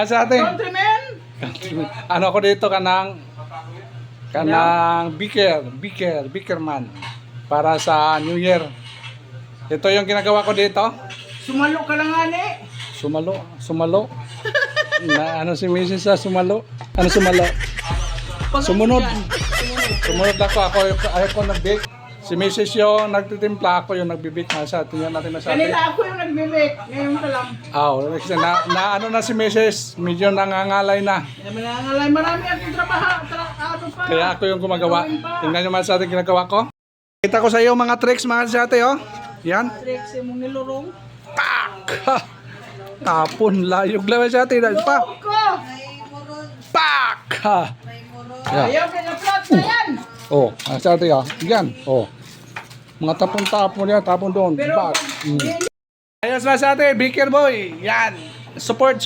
Sa atin. Countryman. Ano ako dito kanang Bickerman para sa New Year. Ito yung ginagawa ko dito. Sumalo ka lang ani. Sumalo. Na ano si Mrs. sa sumalo? Ano sumalo? Sumunod. Sumunod ako ko nag-bake. Si Mrs. yung nagtitimpla, ako yung nagbi-bake na sa tingnan natin na sa atin. Kanina ako yung nagbibig. Ngayon ka lang. Ano na si Mrs. Medyo nangangalay na. Manangalay marami akong trabaho. Ano pa? Kaya ako yung gumagawa. Tingnan nyo man sa atin ginagawa ko. Kita ko sa iyo mga tricks mga sa atin, oh. Yan. Tricks mong nilurong. Tak! Tapon, layog lang sa atin. Pa! Ko! Pak! Ha! Yan. Ayaw ka na flat na yan. Oh, sa atin, oh. Yan. Oh. Mga tapon-tapon yan. Tapon doon. Pero Pak. Ayos na sa atin. Biker boy. Yan. Support.